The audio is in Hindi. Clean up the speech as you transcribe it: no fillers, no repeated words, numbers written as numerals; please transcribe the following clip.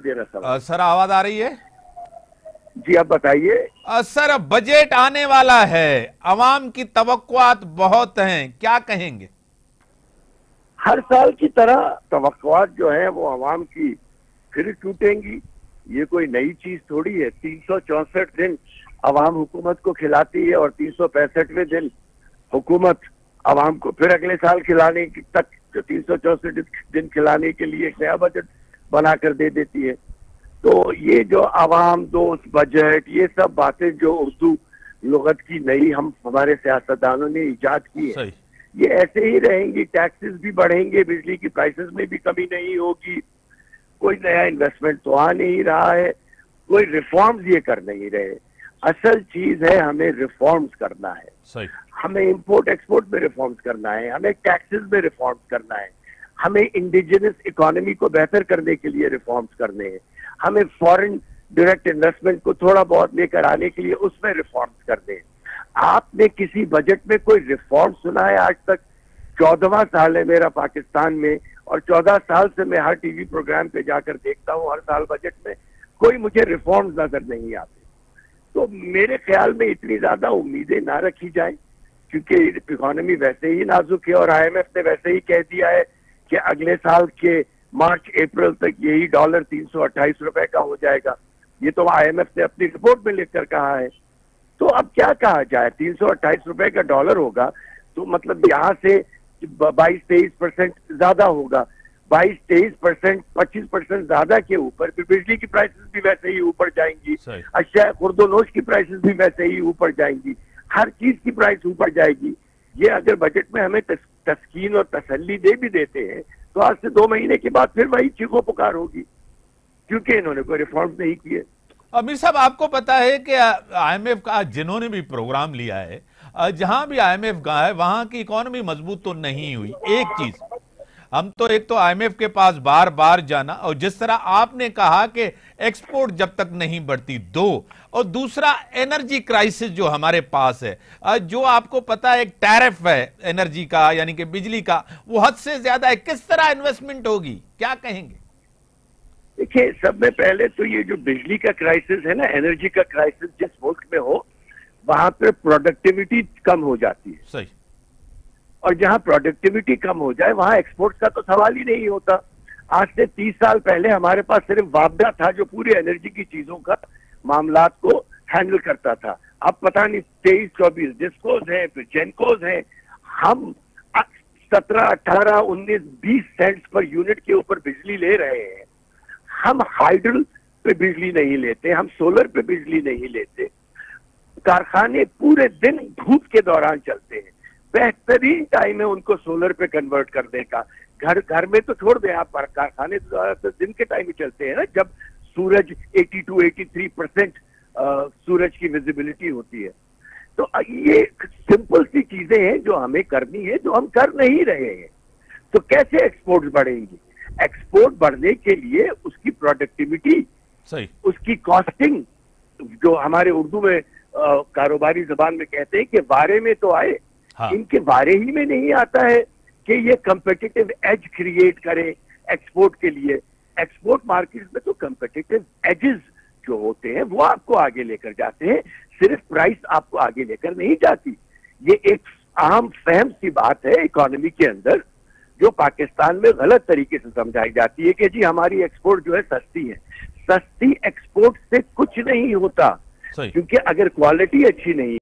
मेरा सवाल। सर आवाज आ रही है? जी आप बताइए। सर बजट आने वाला है, अवाम की तवक्कुआत बहुत हैं, क्या कहेंगे? हर साल की तरह तवक्कुआत जो है वो आवाम की फिर टूटेंगी। ये कोई नई चीज थोड़ी है। 364 दिन आवाम हुकूमत को खिलाती है और 365वें दिन हुकूमत आवाम को फिर अगले साल खिलाने तक 364 दिन खिलाने के लिए एक नया बजट बनाकर दे देती है। तो ये जो आवाम दोस्त बजट, ये सब बातें जो उर्दू लुगत की नई हम हमारे सियासतदानों ने इजाद की है, सही। ये ऐसे ही रहेंगी। टैक्सेस भी बढ़ेंगे, बिजली की प्राइसेस में भी कमी नहीं होगी, कोई नया इन्वेस्टमेंट तो आ नहीं रहा है, कोई रिफॉर्म्स ये कर नहीं रहे। असल चीज है हमें रिफॉर्म्स करना है। सही। हमें इंपोर्ट एक्सपोर्ट में रिफॉर्म्स करना है, हमें टैक्सेस में रिफॉर्म्स करना है, हमें इंडिजिनस इकोनॉमी को बेहतर करने के लिए रिफॉर्म्स करने हैं, हमें फॉरेन डायरेक्ट इन्वेस्टमेंट को थोड़ा बहुत लेकर आने के लिए उसमें रिफॉर्म्स करने हैं। आपने किसी बजट में कोई रिफॉर्म सुना है आज तक? 14वां साल है मेरा पाकिस्तान में और 14 साल से मैं हर टीवी प्रोग्राम पे जाकर देखता हूँ, हर साल बजट में कोई मुझे रिफॉर्म्स नजर नहीं आते। तो मेरे ख्याल में इतनी ज्यादा उम्मीदें ना रखी जाए, क्योंकि इकोनॉमी वैसे ही नाजुक है और आईएमएफ ने वैसे ही कह दिया है कि अगले साल के मार्च अप्रैल तक यही डॉलर 328 रुपए का हो जाएगा। ये तो आईएमएफ ने अपनी रिपोर्ट में लिखकर कहा है। तो अब क्या कहा जाए, 328 रुपए का डॉलर होगा तो मतलब यहाँ से 22-23% ज्यादा होगा। 22-23%, 25% ज्यादा के ऊपर फिर बिजली की प्राइसेस भी वैसे ही ऊपर जाएंगी, सही। अशिया खुर्दोनोश की प्राइसेस भी वैसे ही ऊपर जाएंगी, हर चीज की प्राइस ऊपर जाएगी। ये अगर बजट में हमें तस्कीन और तसल्ली दे भी देते हैं तो आज से 2 महीने के बाद फिर वही चीखो पुकार होगी, क्योंकि इन्होंने कोई रिफॉर्म्स नहीं किए। अमीर साहब, आपको पता है कि आईएमएफ का जिन्होंने भी प्रोग्राम लिया है, जहां भी आईएमएफ गया है वहां की इकोनॉमी मजबूत तो नहीं हुई। एक चीज, हम तो एक तो आईएमएफ के पास बार बार जाना, और जिस तरह आपने कहा कि एक्सपोर्ट जब तक नहीं बढ़ती, दो, और दूसरा एनर्जी क्राइसिस जो हमारे पास है, जो आपको पता है एक टैरिफ है एनर्जी का, यानी कि बिजली का, वो हद से ज्यादा है। किस तरह इन्वेस्टमेंट होगी, क्या कहेंगे? देखिए, सब में पहले तो ये जो बिजली का क्राइसिस है ना, एनर्जी का क्राइसिस जिस मुल्क में हो वहां पे प्रोडक्टिविटी कम हो जाती है। सही। और जहां प्रोडक्टिविटी कम हो जाए वहां एक्सपोर्ट का तो सवाल ही नहीं होता। आज से 30 साल पहले हमारे पास सिर्फ वापडा था जो पूरी एनर्जी की चीजों का मामलात को हैंडल करता था। अब पता नहीं 23-24 डिस्कोज हैं, फिर जेनकोज हैं। हम 17, 18, 19, 20 सेंट्स पर यूनिट के ऊपर बिजली ले रहे हैं। हम हाइड्रल पे बिजली नहीं लेते, हम सोलर पे बिजली नहीं लेते। कारखाने पूरे दिन धूप के दौरान चलते हैं, बेहतरीन टाइम है उनको सोलर पे कन्वर्ट करने का। घर घर में तो छोड़ दें आप, कारखाने तो दिन के टाइम ही चलते हैं ना, जब सूरज 82-83% सूरज की विजिबिलिटी होती है। तो ये सिंपल सी चीजें हैं जो हमें करनी है, जो हम कर नहीं रहे हैं। तो कैसे एक्सपोर्ट बढ़ेंगी? एक्सपोर्ट बढ़ने के लिए उसकी प्रोडक्टिविटी, सही, उसकी कॉस्टिंग, जो हमारे उर्दू में कारोबारी जबान में कहते हैं कि वारे में तो आए। हाँ। इनके बारे ही में नहीं आता है कि ये कंपेटिटिव एज क्रिएट करें एक्सपोर्ट के लिए। एक्सपोर्ट मार्केट में तो कंपेटिटिव एजेस जो होते हैं वो आपको आगे लेकर जाते हैं, सिर्फ प्राइस आपको आगे लेकर नहीं जाती। ये एक आम फहम सी बात है इकोनॉमी के अंदर, जो पाकिस्तान में गलत तरीके से समझाई जाती है कि जी हमारी एक्सपोर्ट जो है सस्ती है। सस्ती एक्सपोर्ट से कुछ नहीं होता, सही। क्योंकि अगर क्वालिटी अच्छी नहीं